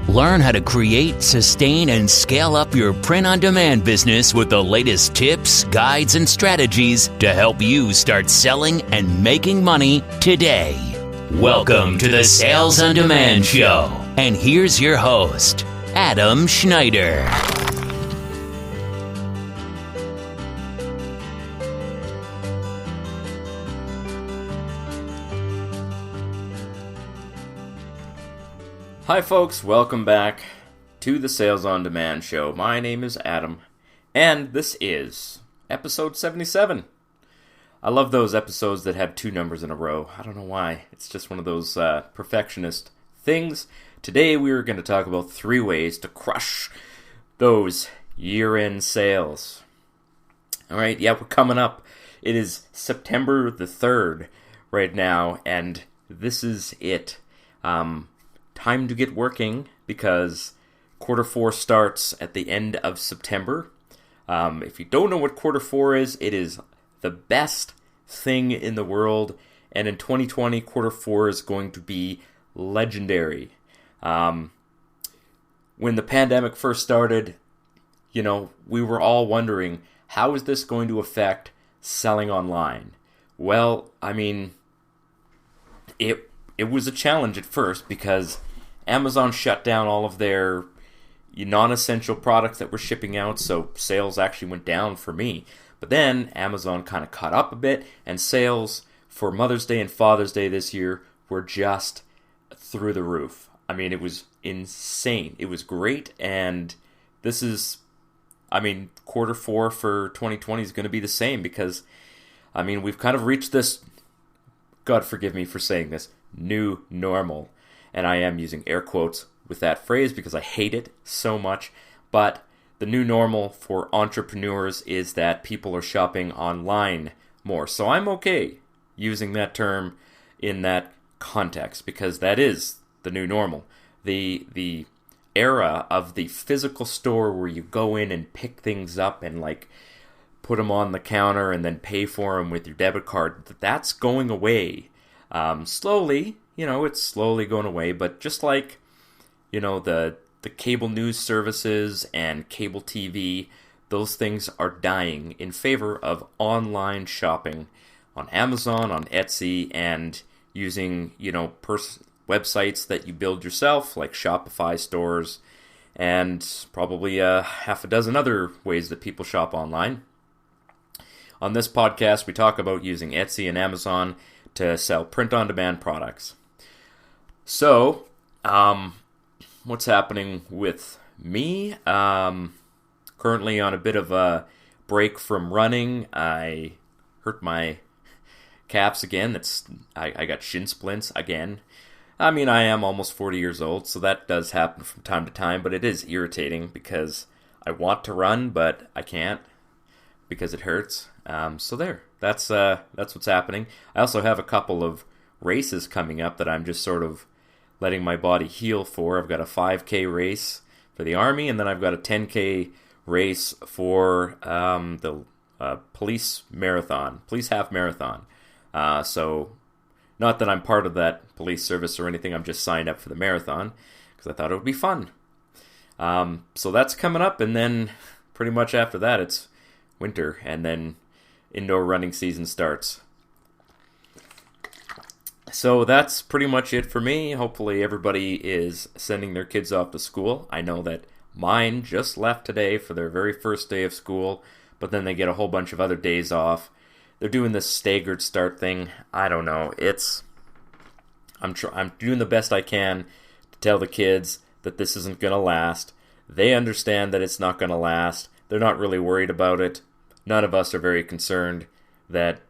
Learn how to create, sustain, and scale up your print-on-demand business with the latest tips, guides, and strategies to help you start selling and making money today. Welcome to the Sales on Demand Show. And here's your host, Adam Schneider. Hi folks, welcome back to the Sales on Demand Show. My name is Adam, and this is episode 77. I love those episodes that have two numbers in a row. I don't know why. It's just one of those perfectionist things. Today we are going to talk about 3 ways to crush those year-end sales. Alright, yeah, we're coming up. It is September the 3rd right now, and this is it. Time to get working because quarter 4 starts at the end of September. If you don't know what quarter 4 is, it is the best thing in the world. And in 2020, quarter 4 is going to be legendary. When the pandemic first started, we were all wondering, how is this going to affect selling online? Well, I mean, it was a challenge at first because Amazon shut down all of their non-essential products that were shipping out, so sales actually went down for me. But then Amazon kind of caught up a bit, and sales for Mother's Day and Father's Day this year were just through the roof. I mean, it was insane. It was great, and this is, quarter 4 for 2020 is going to be the same because, we've kind of reached this, God forgive me for saying this, new normal. And I am using air quotes with that phrase because I hate it so much. But the new normal for entrepreneurs is that people are shopping online more. So I'm okay using that term in that context because that is the new normal. The era of the physical store where you go in and pick things up and put them on the counter and then pay for them with your debit card, that's going away. Slowly, it's slowly going away, but just like, the cable news services and cable TV, those things are dying in favor of online shopping on Amazon, on Etsy, and using, websites that you build yourself, like Shopify stores, and probably half a dozen other ways that people shop online. On this podcast, we talk about using Etsy and Amazon to sell print-on-demand products. So, what's happening with me? Currently on a bit of a break from running. I hurt my calves again. I got shin splints again. I am almost 40 years old, so that does happen from time to time, but it is irritating because I want to run, but I can't because it hurts. So there. That's what's happening. I also have a couple of races coming up that I'm just sort of letting my body heal for. I've got a 5K race for the Army, and then I've got a 10K race for the police half marathon. So not that I'm part of that police service or anything, I'm just signed up for the marathon because I thought it would be fun. So that's coming up, and then pretty much after that it's winter, and then indoor running season starts. So that's pretty much it for me. Hopefully everybody is sending their kids off to school. I know that mine just left today for their very first day of school, but then they get a whole bunch of other days off. They're doing this staggered start thing. I don't know. I'm doing the best I can to tell the kids that this isn't going to last. They understand that it's not going to last. They're not really worried about it. None of us are very concerned that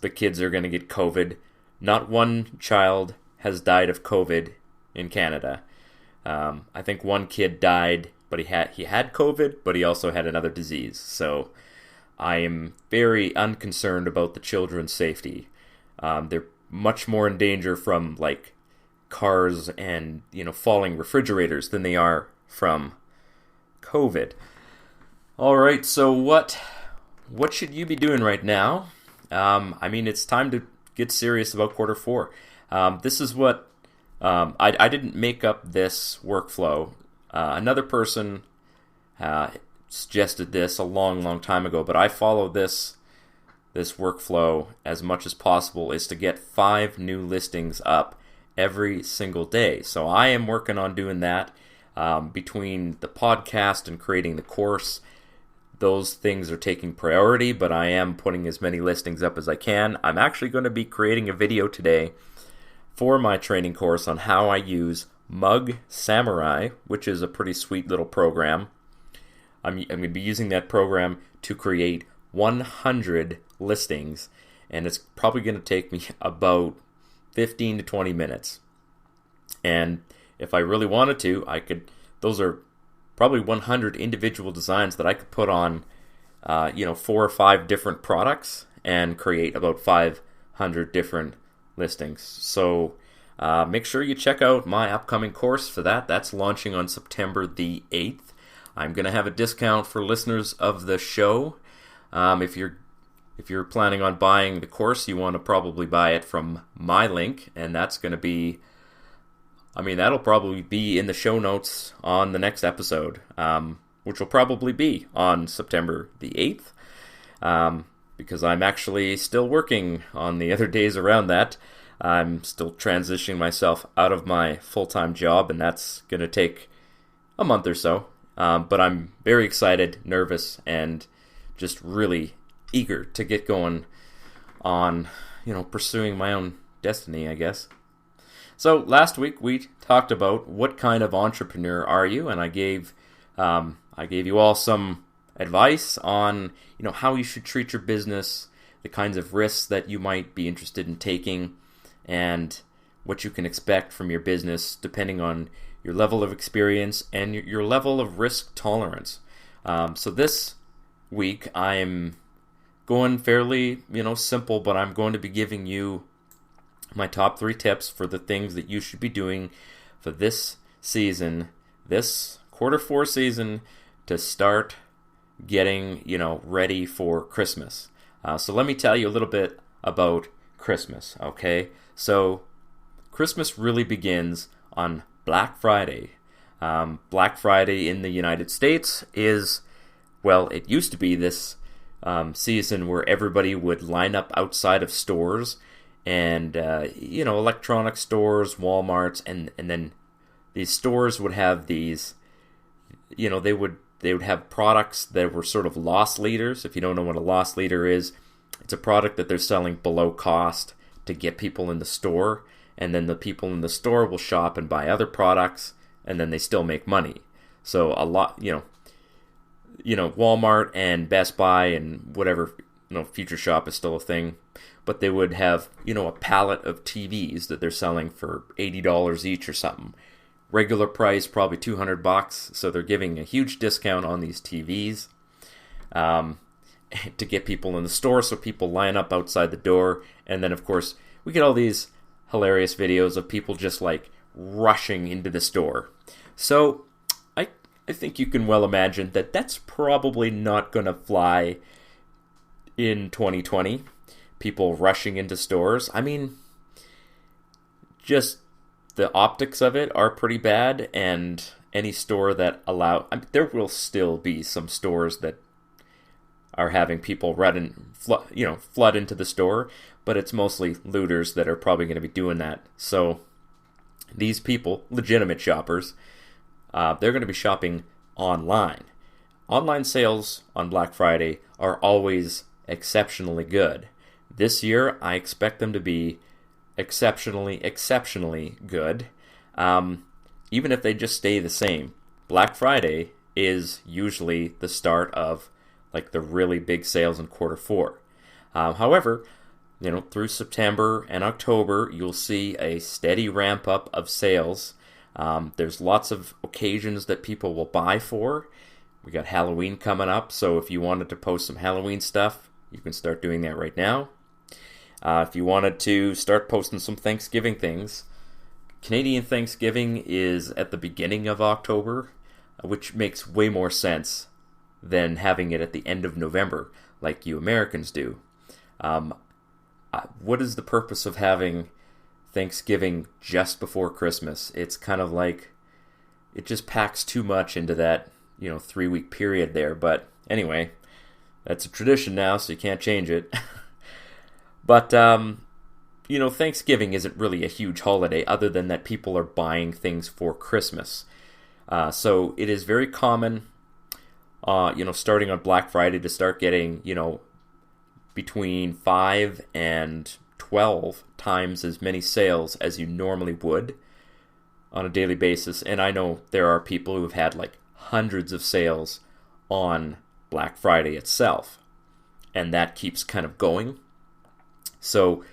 the kids are going to get COVID. Not one child has died of COVID in Canada. I think one kid died, but he had COVID, but he also had another disease. So I am very unconcerned about the children's safety. They're much more in danger from cars and falling refrigerators than they are from COVID. All right, so what should you be doing right now? It's time to get serious about quarter 4. This is what I didn't make up this workflow. Another person suggested this a long time ago, but I follow this workflow as much as possible, is to get 5 new listings up every single day. So I am working on doing that. Between the podcast and creating the course, those things are taking priority, but I am putting as many listings up as I can. I'm actually going to be creating a video today for my training course on how I use Mug Samurai, which is a pretty sweet little program. I'm going to be using that program to create 100 listings, and it's probably going to take me about 15 to 20 minutes. And if I really wanted to, those are probably 100 individual designs that I could put on 4 or 5 different products and create about 500 different listings. So make sure you check out my upcoming course for that. That's launching on September the 8th. I'm going to have a discount for listeners of the show. If you're planning on buying the course, you want to probably buy it from my link, and that's going to be, that'll probably be in the show notes on the next episode, which will probably be on September the 8th, because I'm actually still working on the other days around that. I'm still transitioning myself out of my full-time job, and that's going to take a month or so. But I'm very excited, nervous, and just really eager to get going on, pursuing my own destiny, I guess. So last week we talked about what kind of entrepreneur are you, and I gave you all some advice on, how you should treat your business, the kinds of risks that you might be interested in taking, and what you can expect from your business depending on your level of experience and your level of risk tolerance. So this week I'm going fairly, simple, but I'm going to be giving you my top 3 tips for the things that you should be doing for this season, this Q4 season, to start getting, ready for Christmas. So let me tell you a little bit about Christmas, okay? So Christmas really begins on Black Friday. Black Friday in the United States is, it used to be this season where everybody would line up outside of stores and, electronic stores, Walmarts, and then these stores would have these, they would have products that were sort of loss leaders. If you don't know what a loss leader is, it's a product that they're selling below cost to get people in the store, and then the people in the store will shop and buy other products, and then they still make money. So a lot, Walmart and Best Buy and whatever, Future Shop is still a thing, but they would have, a pallet of TVs that they're selling for $80 each or something. Regular price, probably $200, so they're giving a huge discount on these TVs to get people in the store, so people line up outside the door, and then, of course, we get all these hilarious videos of people just, rushing into the store. So I think you can well imagine that that's probably not going to fly in 2020. People rushing into stores. Just the optics of it are pretty bad, and any store that there will still be some stores that are having people flood into the store, but it's mostly looters that are probably going to be doing that. So these people, legitimate shoppers, they're going to be shopping online. Online sales on Black Friday are always exceptionally good. This year, I expect them to be exceptionally good, even if they just stay the same. Black Friday is usually the start of the really big sales in Q4. However, through September and October, you'll see a steady ramp up of sales. There's lots of occasions that people will buy for. We got Halloween coming up, so if you wanted to post some Halloween stuff, you can start doing that right now. If you wanted to start posting some Thanksgiving things, Canadian Thanksgiving is at the beginning of October, which makes way more sense than having it at the end of November, like you Americans do. What is the purpose of having Thanksgiving just before Christmas. It's kind of like it just packs too much into that, 3-week period there. But anyway, that's a tradition now, so you can't change it. But, Thanksgiving isn't really a huge holiday other than that people are buying things for Christmas. So it is very common, starting on Black Friday to start getting, between 5 and 12 times as many sales as you normally would on a daily basis. And I know there are people who have had like hundreds of sales on Black Friday itself, and that keeps kind of going. So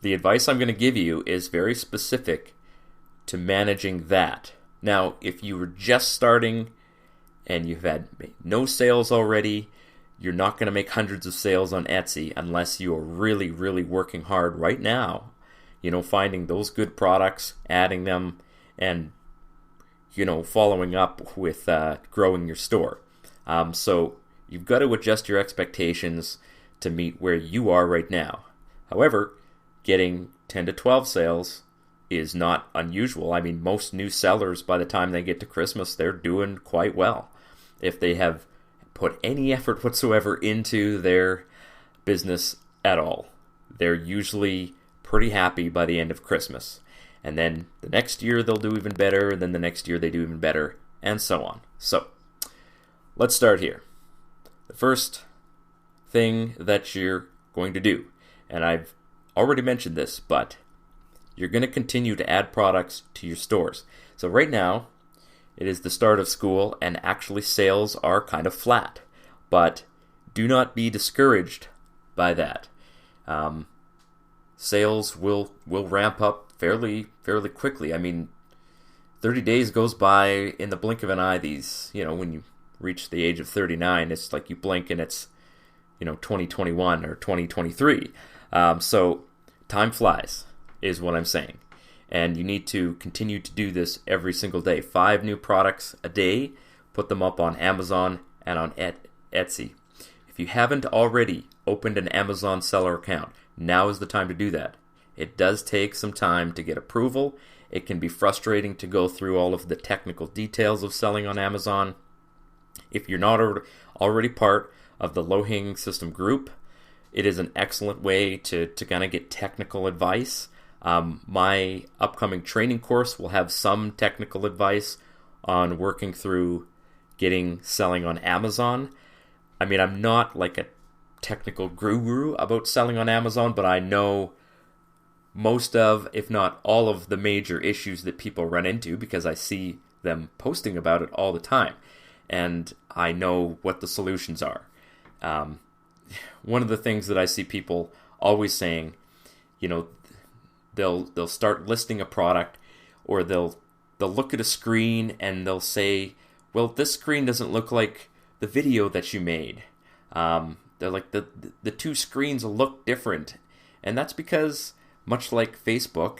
the advice I'm going to give you is very specific to managing that. Now, if you were just starting and you've had no sales already, you're not going to make hundreds of sales on Etsy unless you are really, really working hard right now, finding those good products, adding them, and, following up with growing your store. So you've got to adjust your expectations to meet where you are right now. However, getting 10 to 12 sales is not unusual. I mean, most new sellers, by the time they get to Christmas, they're doing quite well. If they have put any effort whatsoever into their business at all, they're usually pretty happy by the end of Christmas. And then the next year they'll do even better, and then the next year they do even better, and so on. So, let's start here. The first thing that you're going to do, and I've already mentioned this, but you're going to continue to add products to your stores. So right now, it is the start of school, and actually sales are kind of flat. But do not be discouraged by that. Sales will ramp up fairly quickly. I mean, 30 days goes by in the blink of an eye. These, when you reach the age of 39, it's like you blink and it's, 2021 or 2023. So time flies, is what I'm saying. And you need to continue to do this every single day. 5 new products a day. Put them up on Amazon and on Etsy. If you haven't already opened an Amazon seller account, now is the time to do that. It does take some time to get approval. It can be frustrating to go through all of the technical details of selling on Amazon. If you're not already part of the Low-Hanging System group, it is an excellent way to kind of get technical advice. My upcoming training course will have some technical advice on working through selling on Amazon. I mean, I'm not like a technical guru about selling on Amazon, but I know most of, if not all of, the major issues that people run into because I see them posting about it all the time. And I know what the solutions are. One of the things that I see people always saying, they'll start listing a product, or they'll look at a screen and they'll say, well, this screen doesn't look like the video that you made. They're like, the two screens look different. And that's because, much like Facebook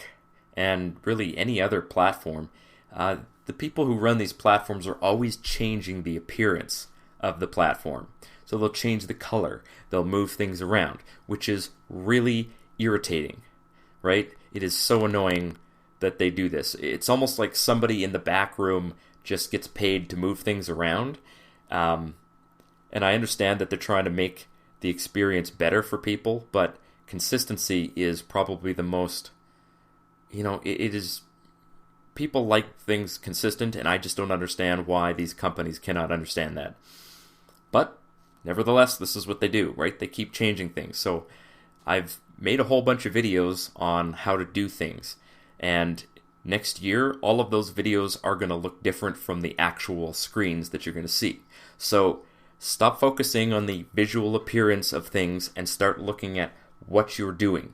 and really any other platform, the people who run these platforms are always changing the appearance of the platform. So they'll change the color, they'll move things around, which is really irritating, right? It is so annoying that they do this. It's almost like somebody in the back room just gets paid to move things around. And I understand that they're trying to make the experience better for people, but consistency is probably the most, it is, people like things consistent, and I just don't understand why these companies cannot understand that. But nevertheless, this is what they do, right? They keep changing things. So I've made a whole bunch of videos on how to do things, and next year, all of those videos are going to look different from the actual screens that you're going to see. So stop focusing on the visual appearance of things and start looking at what you're doing.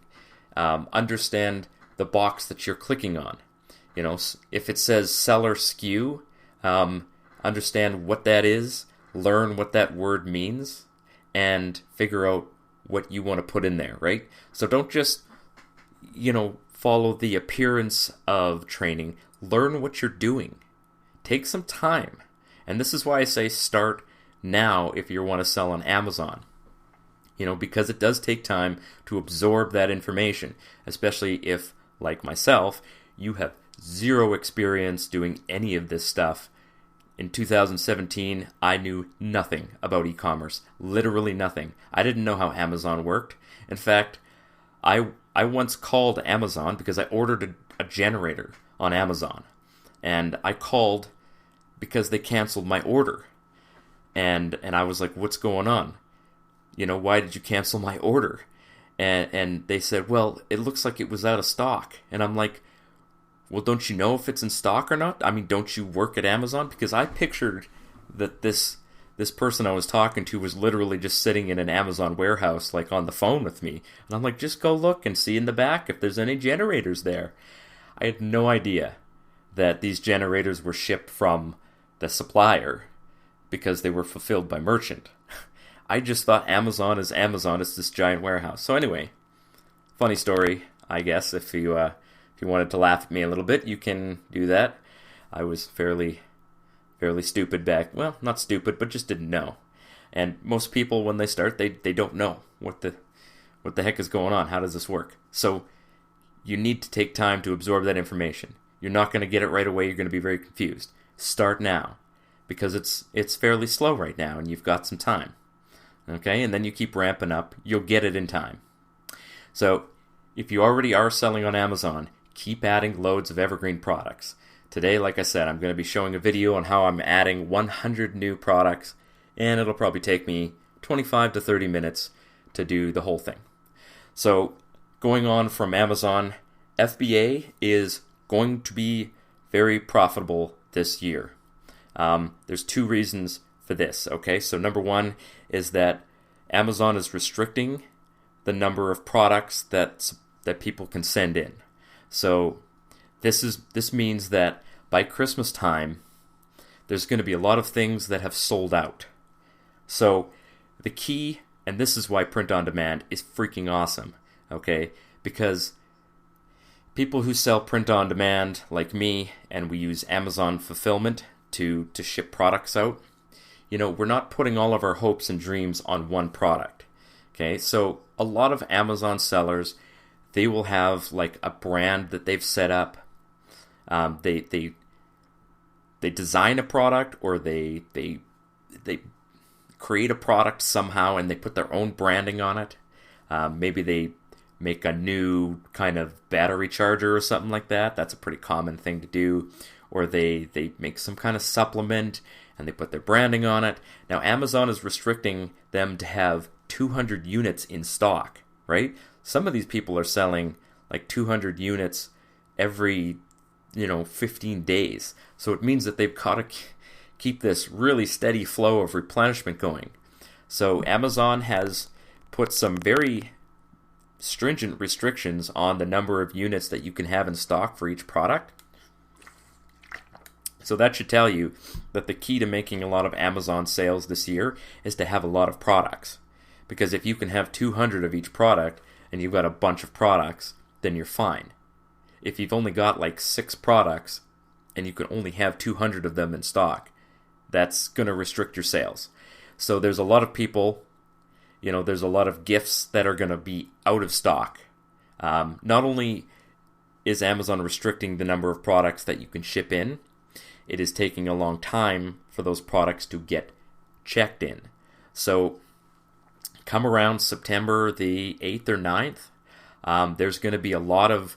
Understand the box that you're clicking on. If it says seller SKU, understand what that is, learn what that word means, and figure out what you want to put in there, right? So don't just, follow the appearance of training. Learn what you're doing. Take some time. And this is why I say start now if you want to sell on Amazon. Because it does take time to absorb that information, especially if, like myself, you have zero experience doing any of this stuff. In 2017, I knew nothing about e-commerce. Literally nothing. I didn't know how Amazon worked. In fact, I once called Amazon because I ordered a generator on Amazon. And I called because they canceled my order. And I was like, what's going on? Why did you cancel my order? And they said, well, it looks like it was out of stock. And I'm like, well, don't you know if it's in stock or not? I mean, don't you work at Amazon? Because I pictured that this person I was talking to was literally just sitting in an Amazon warehouse, like on the phone with me. And I'm like, just go look and see in the back if there's any generators there. I had no idea that these generators were shipped from the supplier because they were fulfilled by merchant. I just thought Amazon is Amazon. It's this giant warehouse. So anyway, funny story, I guess. If you wanted to laugh at me a little bit, you can do that. I was fairly stupid back. Well, not stupid, but just didn't know. And most people, when they start, they don't know what the heck is going on. How does this work? So you need to take time to absorb that information. You're not going to get it right away. You're going to be very confused. Start now, because it's fairly slow right now, and you've got some time. Okay, and then you keep ramping up. You'll get it in time. So if you already are selling on Amazon, keep adding loads of evergreen products. Today, like I said, I'm going to be showing a video on how I'm adding 100 new products, and it'll probably take me 25 to 30 minutes to do the whole thing. So going on from Amazon, FBA is going to be very profitable this year. There's two reasons for this, okay? So number one is that Amazon is restricting the number of products that people can send in. So this means that by Christmas time, there's going to be a lot of things that have sold out. So the key, and this is why print on demand is freaking awesome, okay? Because people who sell print on demand, like me, and we use Amazon fulfillment to ship products out, we're not putting all of our hopes and dreams on one product. Okay, so a lot of Amazon sellers, they will have like a brand that they've set up. They design a product, or they create a product somehow, and they put their own branding on it. Maybe they make a new kind of battery charger or something like that. That's a pretty common thing to do. Or they make some kind of supplement and they put their branding on it. Now Amazon is restricting them to have 200 units in stock, right? Some of these people are selling like 200 units every 15 days. So it means that they've got to keep this really steady flow of replenishment going. So Amazon has put some very stringent restrictions on the number of units that you can have in stock for each product. So that should tell you that the key to making a lot of Amazon sales this year is to have a lot of products. Because if you can have 200 of each product and you've got a bunch of products, then you're fine. If you've only got like 6 products and you can only have 200 of them in stock, that's going to restrict your sales. So there's a lot of people, there's a lot of gifts that are going to be out of stock. Not only is Amazon restricting the number of products that you can ship in, it is taking a long time for those products to get checked in. So come around September the 8th or 9th, there's going to be a lot of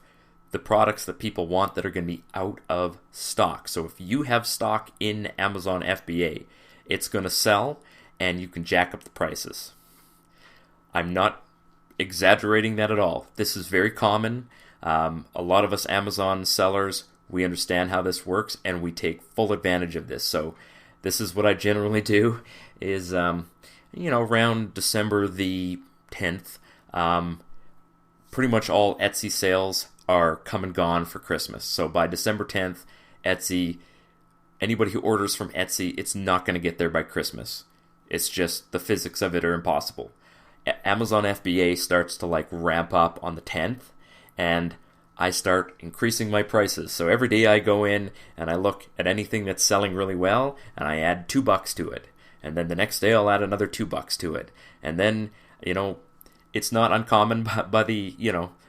the products that people want that are going to be out of stock. So if you have stock in Amazon FBA, it's going to sell and you can jack up the prices. I'm not exaggerating that at all. This is very common. A lot of us Amazon sellers, we understand how this works and we take full advantage of this. So this is what I generally do is, around December the 10th, pretty much all Etsy sales are come and gone for Christmas. So by December 10th, Etsy, anybody who orders from Etsy, it's not going to get there by Christmas. It's just the physics of it are impossible. Amazon FBA starts to ramp up on the 10th, and I start increasing my prices. So every day I go in and I look at anything that's selling really well, and I add $2 to it. And then the next day I'll add another $2 to it. And then, it's not uncommon by the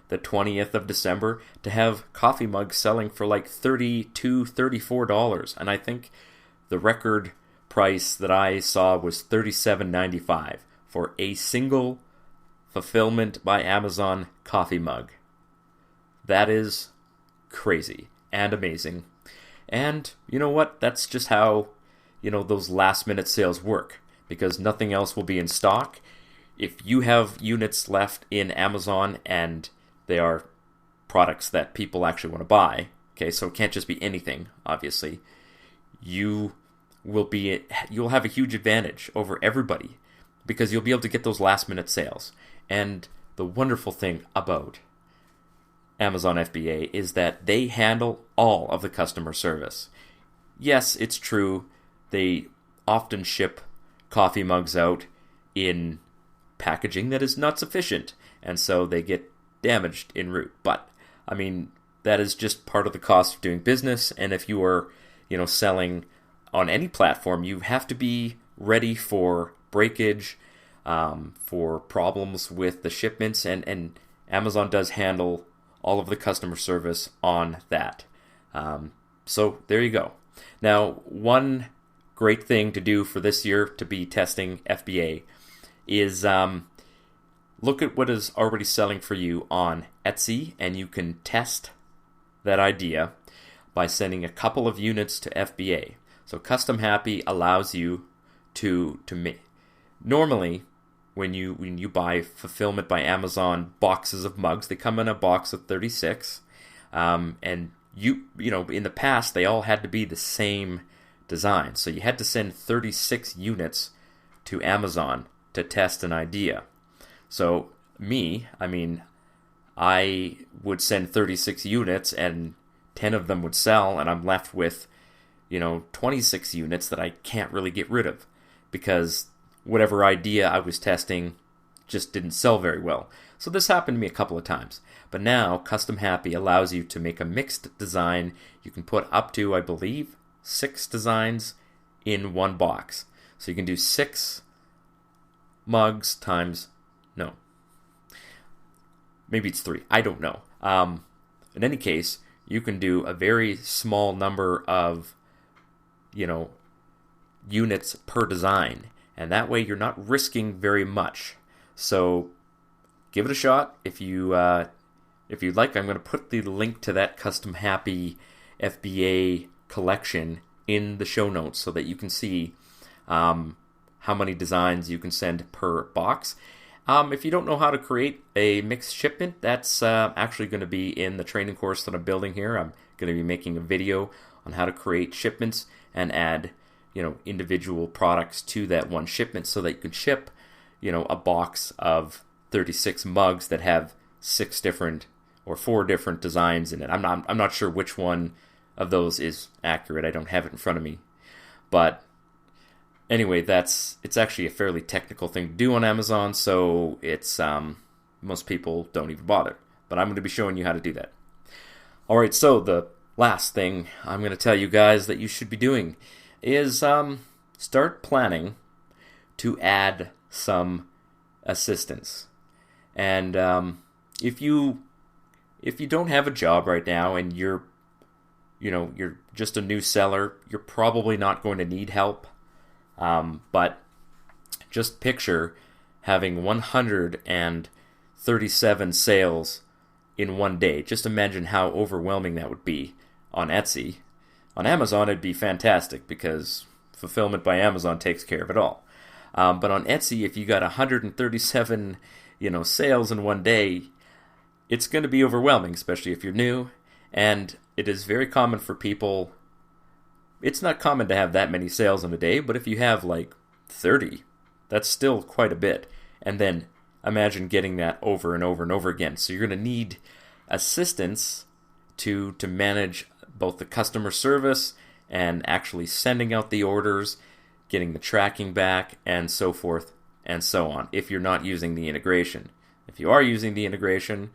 the 20th of December to have coffee mugs selling for like $32, $34. And I think the record price that I saw was $37.95 for a single Fulfillment by Amazon coffee mug. That is crazy and amazing. And you know what? That's just how, those last minute sales work, because nothing else will be in stock. If you have units left in Amazon and they are products that people actually want to buy, okay, so it can't just be anything, obviously, you'll have a huge advantage over everybody because you'll be able to get those last minute sales. And the wonderful thing about Amazon FBA is that they handle all of the customer service. Yes, it's true, they often ship coffee mugs out in packaging that is not sufficient, and so they get damaged en route. But, that is just part of the cost of doing business, and if you are, selling on any platform, you have to be ready for breakage, for problems with the shipments, and Amazon does handle all of the customer service on that. So there you go. Now, one great thing to do for this year to be testing FBA is look at what is already selling for you on Etsy, and you can test that idea by sending a couple of units to FBA. So Custom Happy allows you to make. Normally, when you buy Fulfillment by Amazon boxes of mugs, they come in a box of 36, and in the past they all had to be the same design. So you had to send 36 units to Amazon to test an idea. So I would send 36 units and 10 of them would sell, and I'm left with 26 units that I can't really get rid of because whatever idea I was testing just didn't sell very well. So this happened to me a couple of times. But now Custom Happy allows you to make a mixed design. You can put up to, I believe, 6 designs in one box. So you can do 6 mugs times, no, maybe it's 3, I don't know. In any case, you can do a very small number of, units per design. And that way you're not risking very much. So give it a shot. If you'd like, I'm going to put the link to that Custom Happy FBA collection in the show notes so that you can see how many designs you can send per box. If you don't know how to create a mixed shipment, that's actually going to be in the training course that I'm building here. I'm going to be making a video on how to create shipments and add individual products to that one shipment so that you can ship, a box of 36 mugs that have 6 different or 4 different designs in it. I'm not sure which one of those is accurate. I don't have it in front of me. But anyway, it's actually a fairly technical thing to do on Amazon, so it's most people don't even bother. But I'm going to be showing you how to do that. All right, so the last thing I'm going to tell you guys that you should be doing is start planning to add some assistance. And if you don't have a job right now and you're just a new seller, you're probably not going to need help. But just picture having 137 sales in one day. Just imagine how overwhelming that would be on Etsy. On Amazon, it'd be fantastic because Fulfillment by Amazon takes care of it all. But on Etsy, if you got 137, sales in one day, it's going to be overwhelming, especially if you're new. And it is very common for people. It's not common to have that many sales in a day, but if you have like 30, that's still quite a bit. And then imagine getting that over and over and over again. So you're going to need assistance to manage both the customer service and actually sending out the orders, getting the tracking back, and so forth and so on, if you're not using the integration. If you are using the integration,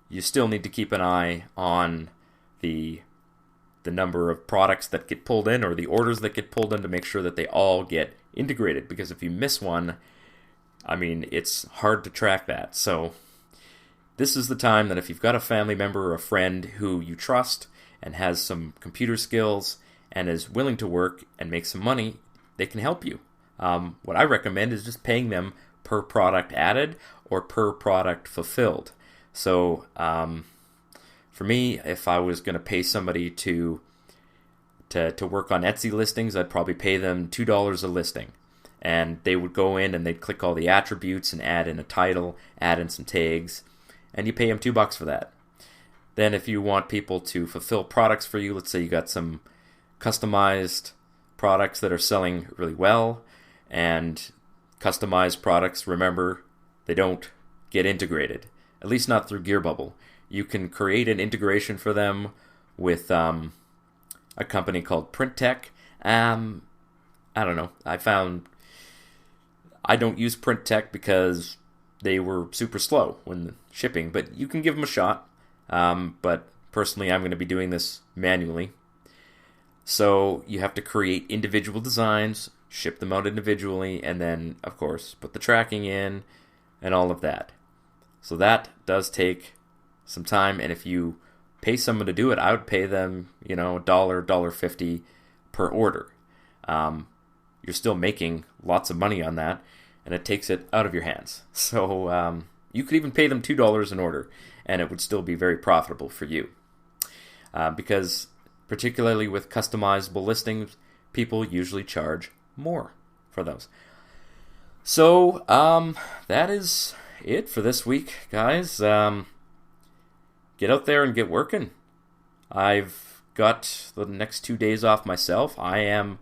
you still need to keep an eye on the number of products that get pulled in or the orders that get pulled in to make sure that they all get integrated, because if you miss one, it's hard to track that. So this is the time that if you've got a family member or a friend who you trust and has some computer skills and is willing to work and make some money, they can help you. What I recommend is just paying them per product added or per product fulfilled. So for me, if I was going to pay somebody to work on Etsy listings, I'd probably pay them $2 a listing. And they would go in and they'd click all the attributes and add in a title, add in some tags, and you pay them $2 for that. Then if you want people to fulfill products for you, let's say you got some customized products that are selling really well, and customized products, remember, they don't get integrated, at least not through Gearbubble. You can create an integration for them with a company called PrintTech. I don't know. I don't use PrintTech because they were super slow when shipping, but you can give them a shot. But personally, I'm going to be doing this manually. So you have to create individual designs, ship them out individually, and then, of course, put the tracking in and all of that. So that does take some time, and if you pay someone to do it, I would pay them, $1, $1.50 per order. You're still making lots of money on that, and it takes it out of your hands. So you could even pay them $2 an order, and it would still be very profitable for you. Because particularly with customizable listings, people usually charge more for those. So that is it for this week, guys. Get out there and get working. I've got the next 2 days off myself. I am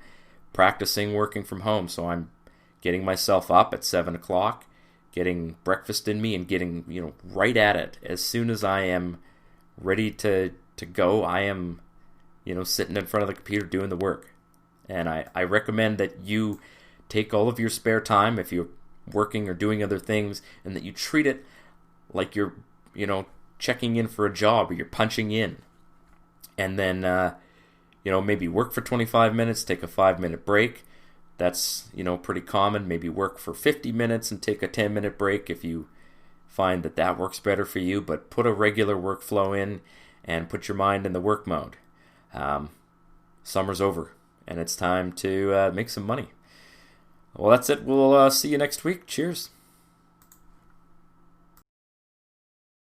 practicing working from home, so I'm getting myself up at 7 o'clock, getting breakfast in me, and getting right at it. As soon as I am ready to go, I am sitting in front of the computer doing the work. And I recommend that you take all of your spare time, if you're working or doing other things, and that you treat it like you're checking in for a job, or you're punching in. And then maybe work for 25 minutes, take a 5-minute break. That's pretty common. Maybe work for 50 minutes and take a 10-minute break if you find that works better for you. But put a regular workflow in and put your mind in the work mode. Summer's over, and it's time to make some money. Well, that's it. We'll see you next week. Cheers.